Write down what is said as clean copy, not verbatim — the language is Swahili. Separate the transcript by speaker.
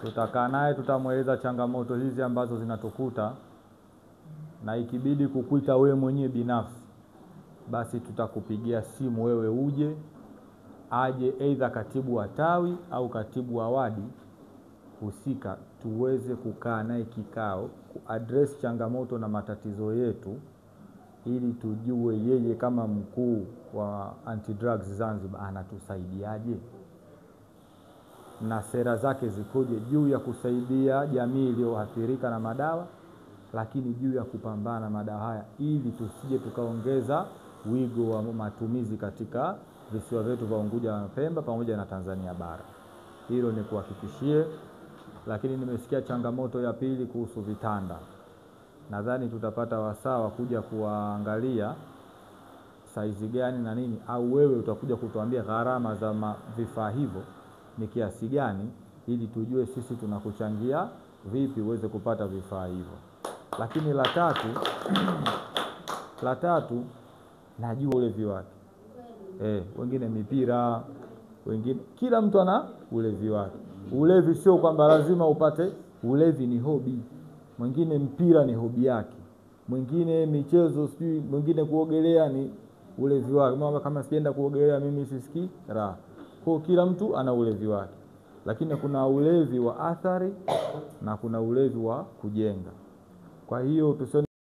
Speaker 1: Tutakaa naye, tutamueleza changamoto hizi ambazo zinatukuta, na ikibidi kukuita wewe mwenyewe binafsi, basi tutakupigia simu wewe uje, aje aidha katibu wa tawi au katibu wa wadi husika, tuweze kukaa naye kikao kuaddress changamoto na matatizo yetu, ili tujue yeye kama mkuu wa Anti-Drugs Zanzibar anatusaidiaje na sera zake zikoje juu ya kusaidia jamii iliyoathirika na madawa, lakini juu ya kupambana na madawa haya, ili tusije tukaongeza wigo wa matumizi katika visiwa vyetu vya Unguja na Pemba pamoja na Tanzania bara. Hilo ni kuhakikishie. Lakini nimesikia changamoto ya pili kuhusu vitanda. Nadhani tutapata wasaa wa kuja kuangalia saizi gani na nini, au wewe utakuja kutuambia gharama za vifaa hivyo ni kiasi gani, ili tujue sisi tunakuchangia vipi uweze kupata vifaa hivyo. Lakini la tatu najua ulevi wake. Wengine mipira, wengine kila mtu ana ulevi wake. Ulevi sio kwamba lazima upate, ulevi ni hobi. Mwingine mpira ni hobi yake. Mwingine michezo, mwingine kuogelea ni ulevi wake. Mama kama sienda kuogelea mimi sisikii raha. Kwa kila mtu ana ulevi wake. Lakini kuna ulevi wa athari na kuna ulevi wa kujenga. Kwa hiyo